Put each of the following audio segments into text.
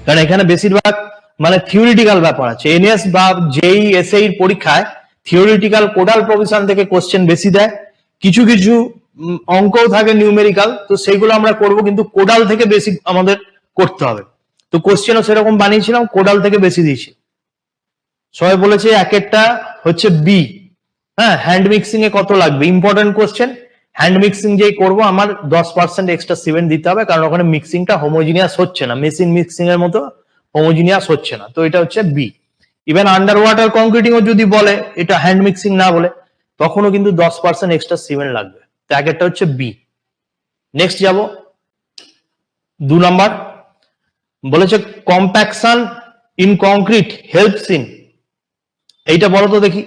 কারণ এখানে বেশিরভাগ মানে থিওরিটিক্যাল ব্যাপার আছে। এনএস বা জেই এসএই এর পরীক্ষায় থিওরিটিক্যাল কোডাল প্রভিশন থেকে কোশ্চেন বেশি দেয়, কিছু কিছু অঙ্কও থাকে নিউমেরিক্যাল, তো সেইগুলো আমরা করব, কিন্তু কোডাল থেকে বেশি আমাদের করতে হবে। তো কোশ্চেনও সেরকম বানিয়েছিলাম, কোডাল থেকে বেশি দিয়েছি। সবাই বলেছে এক একটা হচ্ছে বি। হ্যাঁ, হ্যান্ড মিক্সিং এ কত লাগবে, ইম্পর্টেন্ট কোশ্চেন। হ্যান্ড মিক্সিং যেই করবো আমার 10% এক্সট্রা সিমেন্ট দিতে হবে, কারণ ওখানে মিক্সিংটা হোমোজিনিয়াস হচ্ছে না, মেশিন মিক্সিং এর মতো হোমোজিনিয়াস হচ্ছে না। তো এটা হচ্ছে বি। ইভেন আন্ডার ওয়াটার কংক্রিটিংও যদি বলে এটা হ্যান্ড মিক্সিং না বলে, তখনও কিন্তু 10% এক্সট্রা সিমেন্ট লাগবে। তো এক একটা হচ্ছে বি। নেক্সট যাব 2 নাম্বার, বলেছে compaction in concrete helps in. এইটা বলো তো দেখি,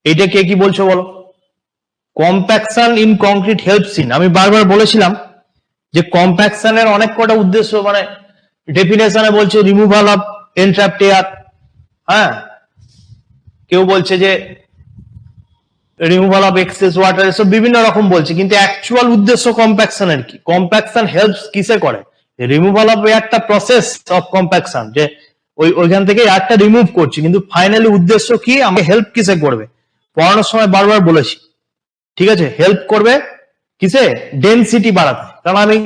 এইটা কে কি বলছো বলো। Compaction in concrete helps in, আমি বারবার বলেছিলাম যে কম্প্যাকশনের অনেক কটা উদ্দেশ্য, মানে ডেফিনেশনে বলছে রিমুভাল অফ এনট্র্যাপড এয়ার, হ্যাঁ, কেউ বলছে যে রিমুভাল অফ এক্সেস ওয়াটার, এসব বিভিন্ন রকম বলছে, কিন্তু অ্যাকচুয়াল উদ্দেশ্য কম্প্যাকশনের কি? কম্প্যাকশন হেল্পস কিসে করে? রিমুভাল অফ এয়ারটা প্রসেস অফ কম্প্যাকশন, যে ওইখান থেকে এয়ারটা রিমুভ করছি, কিন্তু ফাইনালি উদ্দেশ্য কি? আমাকে হেল্প কিসে করবে? পড়ানোর সময় বারবার বলেছি, ঠিক আছে, হেল্প করবে কিসে? ডেনসিটি বাড়াতে। কারণ আমি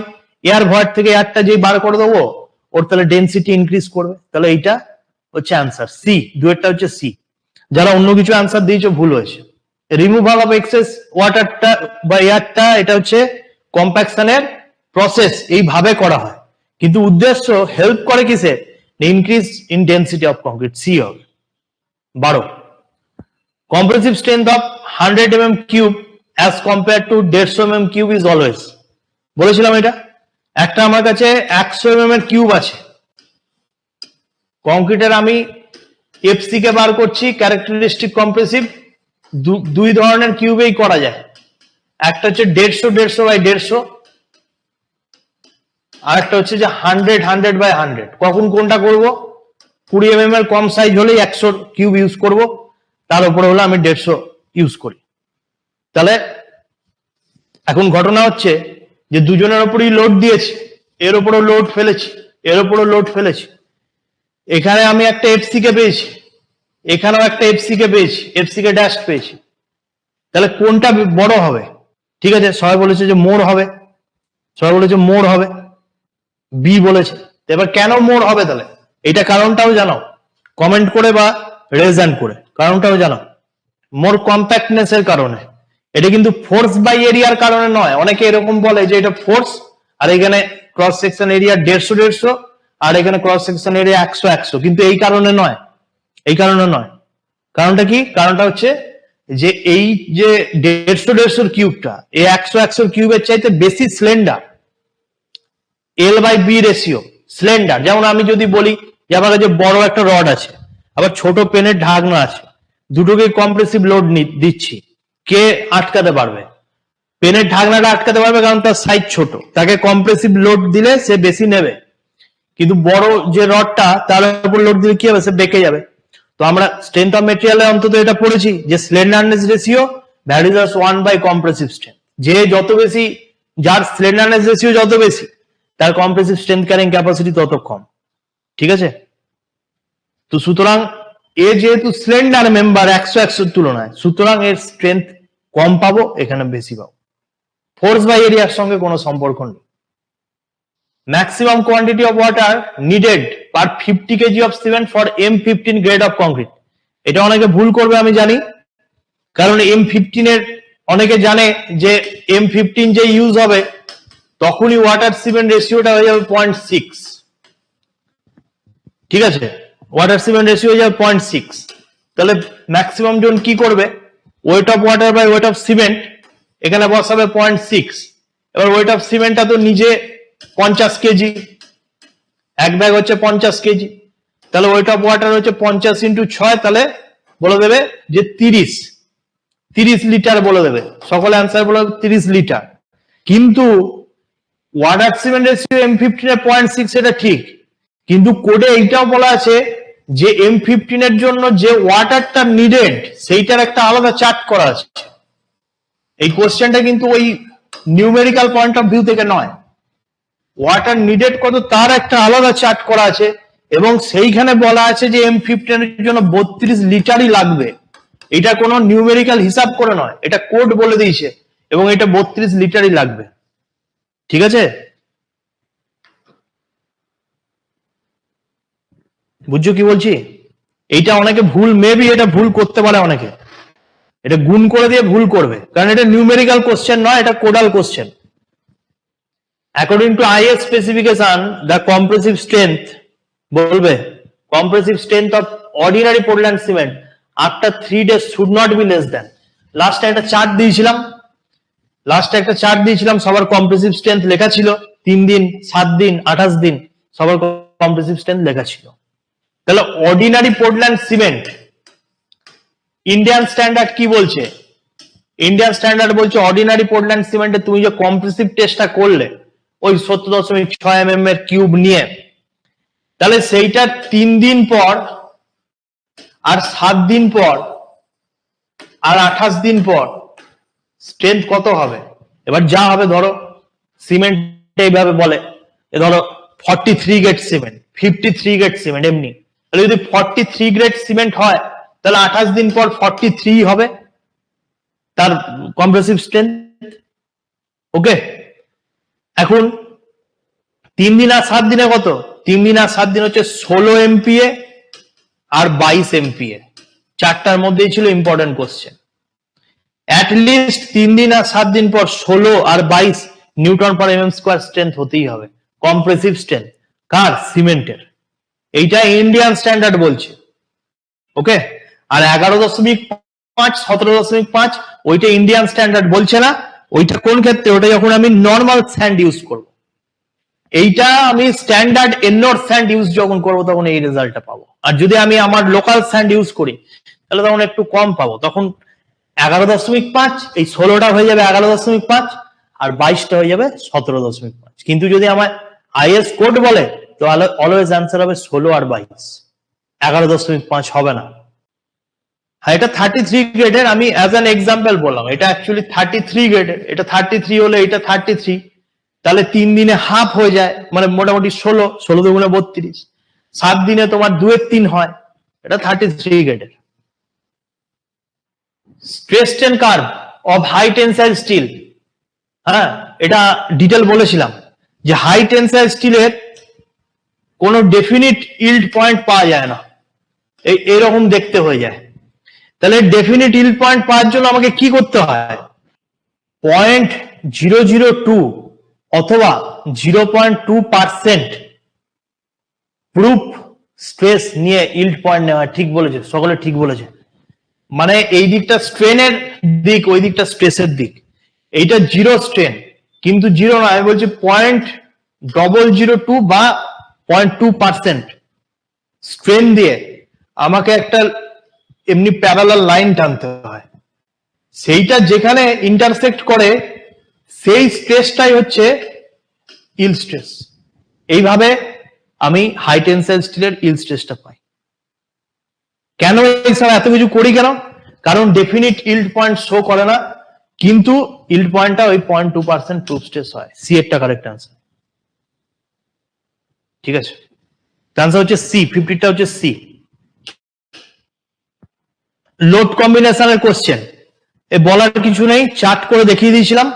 এয়ার ভয়েড থেকে এয়ারটা যেই বার করে দেবো, ওর তাহলে ডেনসিটি ইনক্রিজ করবে। তাহলে এইটা হচ্ছে অ্যান্সার সি, দুয়েরটা হচ্ছে সি। যারা অন্য কিছু অ্যান্সার দিয়েছে ভুল হয়েছে। রিমুভাল অফ এক্সেস ওয়াটারটা বা এয়ারটা, এটা হচ্ছে কম্প্যাকশনের প্রসেস, এইভাবে করা হয়, কিন্তু উদ্দেশ্য হেল্প করে কিসে? Increase in density of concrete, সি হবে। 12, compressive strength of 100 mm cube as compared to 150 mm cube is always, বলেছিলাম এটা। একটা আমার কাছে 100 mm এর কিউব আছে কংক্রিটের, আমি এফসি কে বার করছি, ক্যারেক্টারিস্টিক কম্প্রেসিভ। দুই ধরনের কিউবেই করা যায়, একটা হচ্ছে 150 বাই 150, আর একটা হচ্ছে যে 100 বাই 100। কখন কোনটা করব? 20 mm এর কম সাইজ হলেই 100 কিউব ইউজ করব, তার উপরে হলে আমি 150 ইউজ করি। তাহলে এখন ঘটনা হচ্ছে যে দুজনের উপরই লোড দিয়েছি, এর উপরও লোড ফেলেছি, এর উপরও লোড ফেলেছি। এখানে আমি একটা এফসি কে পেয়েছি, এখানেও একটা এফসি কে পেয়েছি, এফসি কে ড্যাশ পেয়েছি। তাহলে কোনটা বড় হবে? ঠিক আছে, সবাই বলেছে যে মোর হবে, সবাই বলেছে মোর হবে, বি বলেছে। এবার কেন মোর হবে? তাহলে এটা কারণটাও জানাও, কমেন্ট করে বা রেজান করে কারণটাও জানাও। মোর কম্প্যাক্টনেস এর কারণে। এটা কিন্তু ফোর্স বাই এরিয়ার কারণে নয়। অনেকে এরকম বলে যে এটা ফোর্স, আর এখানে ক্রস সেকশন এরিয়া 150, আর এখানে ক্রস সেকশন এরিয়া 100, কিন্তু এই কারণে নয়, এই কারণে নয়। কারণটা কি? কারণটা হচ্ছে যে এই যে 150 কিউবটা, এই 100 কিউবের চাইতে বেশি slender, L by B ratio slender. যেমন আমি যদি বলি যে আমার কাছে বড় একটা রড আছে, আবার ছোট পেনের ঢাকনা আছে, দুটোকে কম্প্রেসিভ লোড দিচ্ছি, কে আটকাতে পারবে? পেনের ঢাকনাটা আটকাতে পারবে, কারণ তার সাইজ ছোট, তাকে কম্প্রেসিভ লোড দিলে সে বেশি নেবে। কিন্তু বড় যে রডটা, তার উপর লোড দিলে কি হবে? সে বেঁকে যাবে। তো আমরা স্ট্রেংথ অফ মেটেরিয়ালে অন্তত এটা পড়েছি যে slenderness ratio varies 1 by compressive strength. যে যত বেশি, যার স্লেন্ডারনেস রেশিও যত বেশি, তার কম্প্রেসিভ স্ট্রেংথ ক্যারিং ক্যাপাসিটি তত কম। ঠিক আছে, তো সুতরাং এ যেহেতু স্লেন্ডার মেম্বার 100 তুলনায়, সুতরাং এর স্ট্রেংথ কম পাবো, এখানে বেশি পাবো। ফোর্স বাই এরিয়ার সঙ্গে কোনো সম্পর্ক নেই। Maximum quantity of water needed per 50 kg of cement for M15 grade of concrete. এটা অনেকে ভুল করবে আমি জানি, কারণ M15 এর অনেকে জানে যে M15 যে ইউজ হবে তখনই ওয়াটার সিমেন্ট রেশিওটা হয়ে যাবে 0.6। ঠিক আছে, ওয়াটার সিমেন্ট রেশিও হয়ে যাবে 0.6। তাহলে ম্যাক্সিমাম জন কি করবে? Weight of water by weight of cement এখানে বসাবে 0.6। এবার ওয়েট অফ সিমেন্টটা তো নিজে 50 কেজি, এক ব্যাগ হচ্ছে 50 কেজি, তাহলে ওয়েট অফ ওয়াটার হচ্ছে 50 × 6, তাহলে বলে দেবে যে 30 লিটার বলে দেবে, সকলে অ্যান্সার বলে 30 লিটার। কিন্তু ওয়াটার সিমেন্ট রেশিও M15 এর 0.6, এটা ঠিক, কিন্তু কোডে এইটাও বলা আছে যে M15 এর জন্য যে ওয়াটারটা নিডেড সেইটার একটা আলাদা চার্ট করা আছে। এই কোশ্চেনটা কিন্তু ওই নিউমেরিক্যাল পয়েন্ট অফ ভিউ থেকে নয়, ওয়াটার নিডেড কত তার একটা আলাদা চার্ট করা আছে, এবং সেইখানে বলা আছে যে M15 এর জন্য 32 লিটারই লাগবে। এটা কোনো নিউমেরিক্যাল হিসাব করে নয়, এটা কোড বলে দিয়েছে, এবং এটা 32 লিটারই লাগবে। ঠিক আছে, বুঝছো কি বলছি? এইটা অনেকে ভুল, মেবি এটা ভুল করতে পারে অনেকে, এটা গুণ করে দিয়ে ভুল করবে, কারণ এটা নিউমেরিক্যাল কোশ্চেন নয়, এটা কোডাল question. According to IS specification, the compressive strength বলবে compressive strength of ordinary Portland cement after 3 days should not be less than, লাস্টে একটা চার্ট দিয়েছিলাম, সবার কম্প্রেসিভ স্ট্রেংথ লেখা ছিল 3 দিন, 7 দিন, 28 দিন, সবার কম্প্রেসিভ স্ট্রেংথ লেখা ছিল। তাহলে ordinary Portland cement, Indian standard কি বলছে? ইন্ডিয়ান স্ট্যান্ডার্ড বলছে অর্ডিনারি পোর্টল্যান্ড সিমেন্টে তুমি যে কম্প্রেসিভ টেস্টটা করলে ওই 70.6 mm এর কিউব নিয়ে, তাহলে সেইটা 3 দিন পর আর 7 দিন পর আর 28 দিন পর স্ট্রেংথ কত হবে? এবার যা হবে, ধরো সিমেন্ট এইভাবে বলে, ধরো 43 গ্রেড সিমেন্ট, 53 গ্রেড সিমেন্ট, এমনি। তাহলে যদি 43 গ্রেড সিমেন্ট হয়, তাহলে 28 দিন পর 43 হবে তার কম্প্রেসিভ স্ট্রেংথ। ওকে, এখন 3 দিন আর 7 দিনে কত? 3 দিন আর 7 দিন হচ্ছে 16 MPa আর 22 MPa, চারটার মধ্যেই ছিল ইম্পর্টেন্ট কোশ্চেন। অ্যাটলিস্ট 3 দিন আর 7 দিন পর 16 আর 22 নিউটন পার mm স্কয়ার স্ট্রেংথ হতেই হবে, কম্প্রেসিভ স্ট্রেংথ। কার? সিমেন্টের। এইটা ইন্ডিয়ান স্ট্যান্ডার্ড বলছে। ওকে, আর 11.5, 17.5 ওইটা ইন্ডিয়ান স্ট্যান্ডার্ড বলছে না। ওইটা কোন ক্ষেত্রে? ওটা যখন আমি নর্মাল স্যান্ড ইউজ করব। এইটা আমি স্ট্যান্ডার্ড এন্নোর স্যান্ড ইউজ যখন করবো তখন এই রেজাল্টটা পাবো। আর যদি আমি আমার লোকাল স্যান্ড ইউজ করি তাহলে তখন একটু কম পাবো, তখন 11.5, এই 16টা হয়ে যাবে 11.5 আর 22টা হয়ে যাবে 17.5। কিন্তু যদি আমার আইএস কোড বলে তো অলওয়েজ অ্যান্সার হবে 16 আর 22, 11.5 হবে না। হ্যাঁ, এটা 33 গ্রেডের, আমি অ্যাজ অ্যান এক্সাম্পল বললাম। এটা অ্যাকচুয়ালি 33 গ্রেডের, এটা 33 হলে এটা 33, তাহলে 3 দিনে হাফ হয়ে যায়, মানে মোটামুটি 16 দুগুণে 32, 7 দিনে তোমার 2/3 হয়, এটা 33 গ্রেডের। Stress strain curve of high tensile steel, হ্যাঁ এটা ডিটেল বলেছিলাম যে হাই টেনসাইল স্টিলের কোনো ডেফিনিট ইল্ড পয়েন্ট পাওয়া যায় না, এইরকম দেখতে হয়ে যায়। তাহলে ডেফিনিট ইল্ড পয়েন্ট পাওয়ার জন্য আমাকে কি করতে হয়? 0.002 অথবা 0.2% প্রুফ স্ট্রেস নিয়ে ইল্ড পয়েন্ট নেওয়া। ঠিক বলেছে, সকলে ঠিক বলেছে। মানে এই দিকটা স্ট্রেনের দিক, ওই দিকটা স্ট্রেসের দিক। এইটা 0 স্ট্রেন, কিন্তু 0 নয়, আমি বলছি 0.002 বা 0.2% স্ট্রেন দিয়ে আমাকে একটা এমনি প্যারালাল লাইন টানতে হয়, সেইটা যেখানে ইন্টারসেক্ট করে সেই স্ট্রেসটাই হচ্ছে ইল্ড স্ট্রেস। এইভাবে আমি হাই টেনসাইল স্টিলের ইল্ড স্ট্রেসটা পাই। কেন এইসব এত কিছু করি কেন? কারণ ডেফিনিট ইল্ড পয়েন্ট শো করে না, কিন্তু ইল্ড পয়েন্টটা ওই 0.2% প্রুফ স্ট্রেস হয়। সি এরটা কারেক্ট আনসার। ঠিক আছে, আনসার হচ্ছে সি, 50টা হচ্ছে সি। লোড কম্বিনেশনের কোশ্চেন, এ বলার কিছু নেই, চার্ট করে দেখিয়ে দিয়েছিলাম,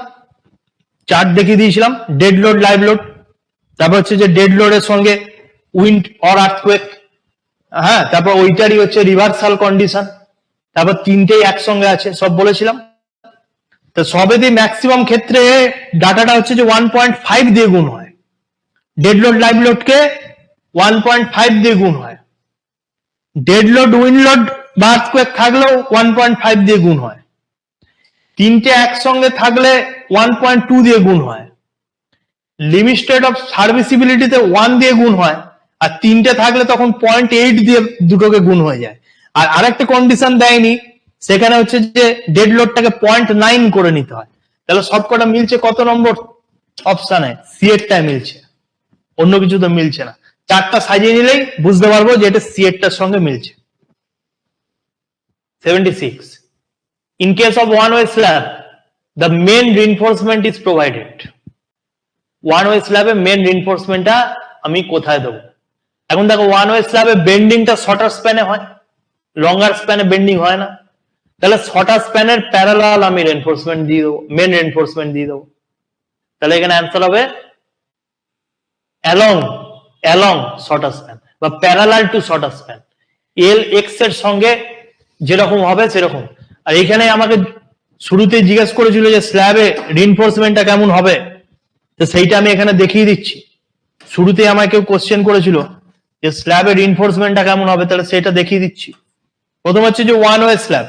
ডেড লোড, লাইভ লোড, তারপর হচ্ছে যে ডেড লোডের সঙ্গে উইন্ড অর আর্থকুয়েক, হ্যাঁ, তারপর ওইটারই হচ্ছে রিভার্সাল কন্ডিশন, তারপর তিনটেই একসঙ্গে আছে, সব বলেছিলাম। তো সবেতেই ম্যাক্সিমাম ক্ষেত্রে ডাটাটা হচ্ছে যে 1.5 দিয়ে গুণ হয়, ডেড লোড লাইভ লোডকে 1.5 দিয়ে গুণ হয়, ডেড লোড উইন্ড লোড বা আর্থকুয়েক থাকলেও 1.5 দিয়ে গুণ হয়, তিনটে একসঙ্গে থাকলে 1.2 দিয়ে গুণ হয়, লিমিট স্টেট অফ সার্ভিসিবিলিটিতে 1 দিয়ে গুণ হয়, আর তিনটে থাকলে তখন 0.8 দিয়ে দুটোকে গুণ হয়ে যায়। আর আরেকটা কন্ডিশন দেয়নি, সেখানে হচ্ছে যে ডেড লোডটাকে 0.9 করে নিতে হয়। তাহলে সবকটা মিলছে কত নম্বর অপশানে? সি এরটায় মিলছে, অন্য কিছু তো মিলছে না। চারটা সাজিয়ে নিলেই বুঝতে পারবো যে এটা সি এরটার সঙ্গে মিলছে। 76, in case of one way slab the main reinforcement is provided, one way স্ল্যাবে মেন রিইনফোর্সমেন্টটা আমি কোথায় দেবো। এখন দেখো ওয়ান ওয়ে স্ল্যাবে বেন্ডিংটা শর্টার স্প্যানে হয়, লঙ্গার স্প্যানে বেন্ডিং হয় না, তাহলে শর্টার স্প্যানের প্যারালাল আমি রিইনফোর্সমেন্ট দিয়ে দেবো, মেন রিইনফোর্সমেন্ট দিয়ে দেবো। তাহলে এখানে অ্যান্সার হবে অ্যালং শর্টার স্প্যান বা parallel to shorter span, L X এর সঙ্গে যেরকম হবে সেরকম। আর এখানে আমাকে শুরুতে জিজ্ঞেস করেছিল যে স্ল্যাবে রিইনফোর্সমেন্টটা কেমন হবে, তো সেইটা আমি এখানে দেখিয়ে দিচ্ছি। শুরুতে আমাকে কেউ কোশ্চেন করেছিল যে স্ল্যাবে রিইনফোর্সমেন্টটা কেমন হবে, তাহলে সেটা দেখিয়ে দিচ্ছি। প্রথম হচ্ছে যে one way slab.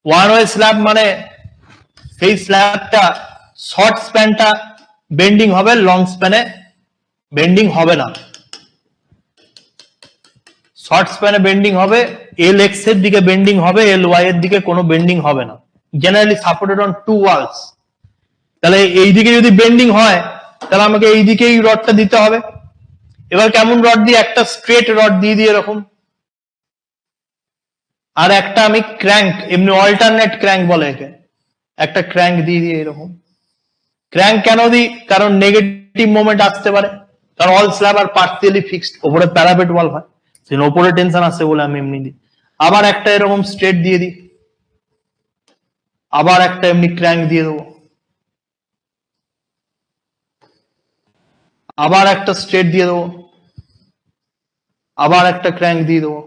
One way slab মানে সেই স্ল্যাবটা শর্ট স্প্যানটা বেন্ডিং হবে, লং স্প্যানে বেন্ডিং হবে না। শর্ট স্প্যানে বেন্ডিং হবে, এল এক্স এর দিকে বেন্ডিং হবে, এল ওয়াই এর দিকে কোনো বেন্ডিং হবে না। Generally supported on two walls. তাহলে এই দিকে যদি বেন্ডিং হয় তাহলে আমাকে এই দিকেই রডটা দিতে হবে। এবার কেমন রড দিয়ে, একটা স্ট্রেট রড দিয়ে দিয়ে এরকম, আর একটা আমি ক্র্যাঙ্ক, এমনি অল্টারনেট ক্র্যাঙ্ক বলে একে, একটা ক্র্যাঙ্ক দিয়ে দিয়ে এরকম। ক্র্যাঙ্ক কেন দিই? কারণ নেগেটিভ মোমেন্ট আসতে পারে, কারণ অল স্ল্যাব আর পার্সিয়ালি ফিক্সড, ওপরে প্যারাপেট ওয়াল হয়, ওপরে টেনশন আসছে বলে আমি এমনি দিই। আবার একটা এরকম স্ট্রেট দিয়ে দিই, আবার একটা এমনি ক্র্যাঙ্ক দিয়ে দেবো, আবার একটা স্ট্রেট দিয়ে দেবো, আবার একটা ক্র্যাঙ্ক দিয়ে দেবো।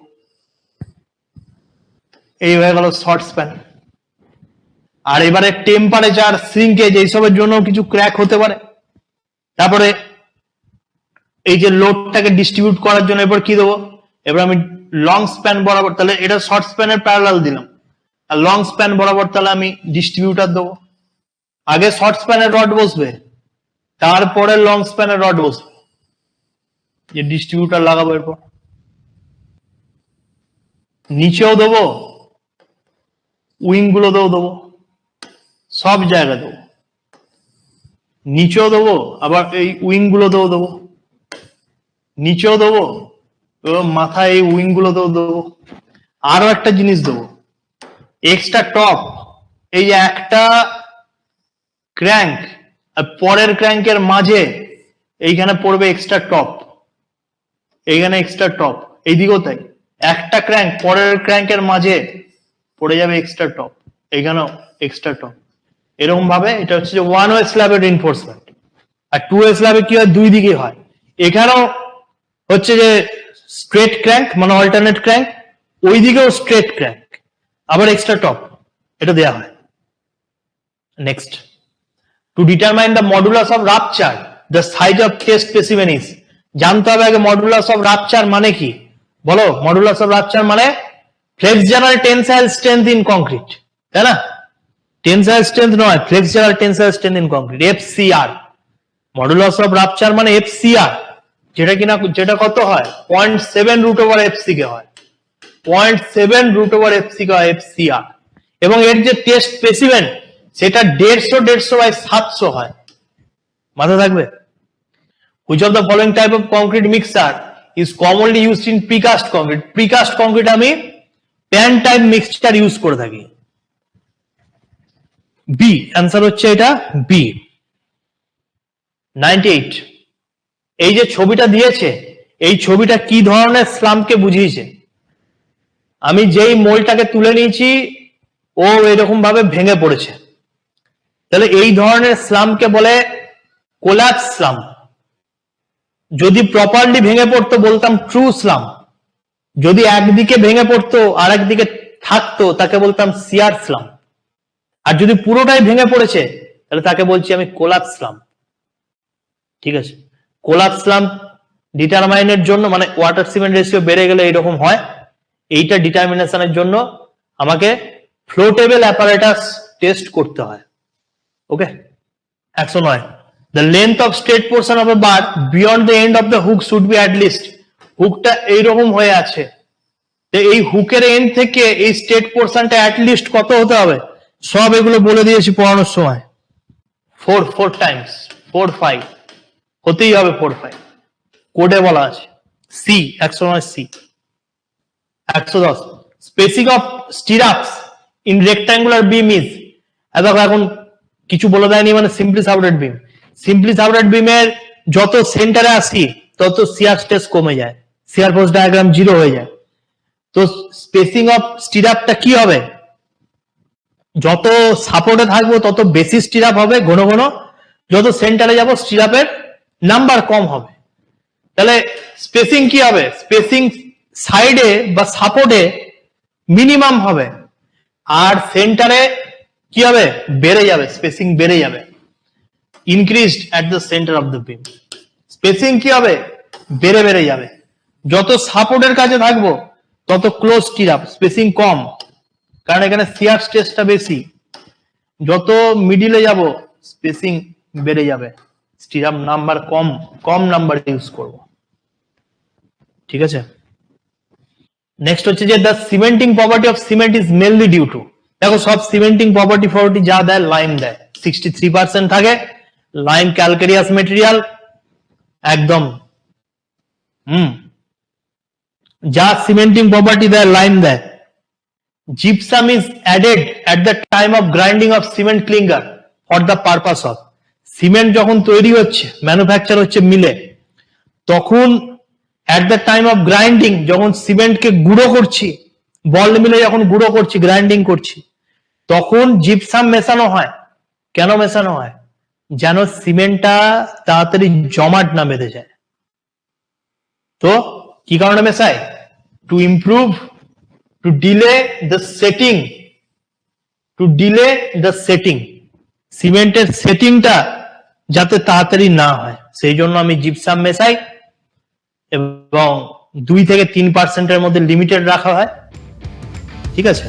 এই হয়ে গেল শর্ট স্প্যান। আর এবারে টেম্পারেচার, শ্রিঙ্কেজ এইসবের জন্য কিছু ক্র্যাক হতে পারে। তারপরে এই যে লোডটাকে ডিস্ট্রিবিউট করার জন্য এবার কি দেবো, এবার আমি লং স্প্যান বরাবর, তাহলে এটা শর্ট স্প্যানের প্যারালাল দিলাম, আর লং স্প্যান বরাবর তাহলে আমি ডিস্ট্রিবিউটার দেবো। আগে শর্ট স্প্যানের রড বসবে, তারপরে লং স্প্যানের রড বসবে, যে ডিস্ট্রিবিউটার লাগাবো। এরপর নিচেও দেবো, উইং গুলোতেও দেবো, সব জায়গায় দেবো, নিচেও দেবো, আবার এই উইং গুলোতেও দেবো, নিচেও দেবো, মাথায় এই উইং গুলোতেও দেবো। আরো একটা জিনিস দেবো, এক্সট্রা টপ। এই যে একটা ক্র্যাঙ্ক আর পরের ক্র্যাঙ্কের মাঝে এইখানে পড়বে এক্সট্রা টপ, এইখানে এক্সট্রা টপ, এইদিকেও তাই, একটা ক্র্যাঙ্ক পরের ক্র্যাঙ্কের মাঝে পড়ে যাবে এক্সট্রা টপ, এইখানেও এক্সট্রা টপ। এরকম ভাবে এটা হচ্ছে যে ওয়ান ওয়ে স্ল্যাবের রিইনফোর্সমেন্ট। আর টু ওয়ে স্ল্যাবে কি হয়, দুই দিকে হয়। এখানেও হচ্ছে যে স্ট্রেট ক্র্যাঙ্ক মানে অল্টারনেট ক্র্যাঙ্ক, ওই দিকেও স্ট্রেট ক্র্যাঙ্ক, আবার এক্সট্রা টপ, এটা দেওয়া হয়। Next, to determine the modulus of rupture the size of test specimen is. জানতে হবে আগে মডুলাস অফ রাপচার মানে কি। বলো, মডুলাস অফ রাপচার মানে flexural tensile strength in concrete, তাই না? টেনসাইল স্ট্রেংথ নয়, flexural tensile strength in concrete, F C R. Modulus of rupture মানে এফসিআর, যেটা কিনা যেটা কত হয়, 0.7 রুট ওভার এফসি কে হয়, 0.7 রুট ওভার এফসি কে হয় এফসিআর। এবং এর যে টেস্ট স্পেসিমেন সেটা 150 বাই 700 হয়, মাথায় থাকবে। Which of the following type of concrete mixer is commonly used in precast concrete? Precast concrete আমি প্যান টাইপ মিক্সচার ইউজ করে থাকি। বি, অ্যান্সার হচ্ছে এটা বি। 98, এই যে ছবিটা দিয়েছে, এই ছবিটা কি ধরনের স্লাম্পকে বুঝিয়েছে? আমি যেই মোলটাকে তুলে নিয়েছি ও এরকম ভাবে ভেঙে পড়েছে, তাহলে এই ধরনের স্লাম্পকে বলে কোলাপস স্লাম্প। যদি প্রপারলি ভেঙে পড়তো বলতাম ট্রু স্লাম্প, যদি একদিকে ভেঙে পড়তো আর একদিকে থাকতো তাকে বলতাম শিয়ার স্লাম্প, আর যদি পুরোটাই ভেঙে পড়েছে তাহলে তাকে বলছি আমি কোলাপস স্লাম্প। ঠিক আছে, কোলাপস স্লাম্প ডিটারমাইনের জন্য মানে ওয়াটার সিমেন্ট রেশিও বেড়ে গেলে এইরকম হয়, এইটা ডিটারমিনেশনের জন্য আমাকে ফ্লোটেবল অ্যাপারেটাস টেস্ট করতে হয়। ওকে, 109, the length of straight portion of a bar beyond the end of the hook should be at least, হুকটা এইরকম হয়ে আছে, তো এই হুকের এন্ড থেকে এই স্ট্রেট পোর্শনটা অ্যাট লিস্ট কত হতে হবে, সব এগুলো বলে দিয়েছি পড়ানোর সময়। 4 টাইমস 4 5 হতেই হবে, 4 5 কোডে বলা আছে। C, 109 C. 110, spacing of stirrups in rectangular beam is. দেখো এখন কিছু বলে দেয়নি মানে simply supported beam. Simply supported বিমের যত সেন্টারে আসি তত শিয়ার স্ট্রেস কমে যায়, শিয়ার ফোর্স ডায়াগ্রাম জিরো হয়ে যায়। তো স্পেসিং অফ স্টিরাপটা কি হবে, যত সাপোর্টে থাকবো তত বেশি স্টিরাপ হবে ঘন ঘন, যত সেন্টারে যাব স্টিরাপের নাম্বার কম হবে। তাহলে স্পেসিং কি হবে, স্পেসিং সাইডে বা সাপোর্টে মিনিমাম হবে, আর সেন্টারে কি হবে, বেড়ে যাবে, স্পেসিং বেড়ে যাবে, increased at the centre of the beam. Spacing কি হবে, বেড়ে বেড়ে যাবে, যত সাপোর্টের কাছে থাকবো তত ক্লোজ স্টিরাপ, স্পেসিং কম, কারণ এখানে শিয়ার স্ট্রেসটা বেশি। যত মিডিলে যাব স্পেসিং বেড়ে যাবে, স্টিরাপ নাম্বার কম, কম নাম্বার ইউজ করব। ঠিক আছে, নেক্সট হচ্ছে যে the cementing property of cement is mainly due to, দেখো সব সিমেন্টিং প্রপার্টি যা দেয়, লাইম দেয়, 63% থাকে, লাইম ক্যালকেরিয়াস মেটেরিয়াল একদম, যা সিমেন্টিং প্রপার্টি দেয় লাইম দেয়। Gypsum is added at the time of grinding of cement clinker for the purpose of, cement যখন তৈরি হচ্ছে, ম্যানুফ্যাকচার হচ্ছে মিলে, তখন at the time of grinding, যখন সিমেন্টকে গুঁড়ো করছি, বল মিলে যখন গুঁড়ো করছি, গ্রাইন্ডিং করছি, তখন জিপসাম মেশানো হয়। কেন মেশানো হয়, যেন সিমেন্টটা তাড়াতাড়ি জমাট না বেঁধে যায়। তো কি কারণে মেশায়, to improve, to delay the setting, to delay the setting, সিমেন্টের সেটিংটা যাতে তাড়াতাড়ি না হয়, সেই জন্য আমি জিপসাম মেশাই, এবং 2 থেকে 3% মধ্যে লিমিটেড রাখা হয়। ঠিক আছে।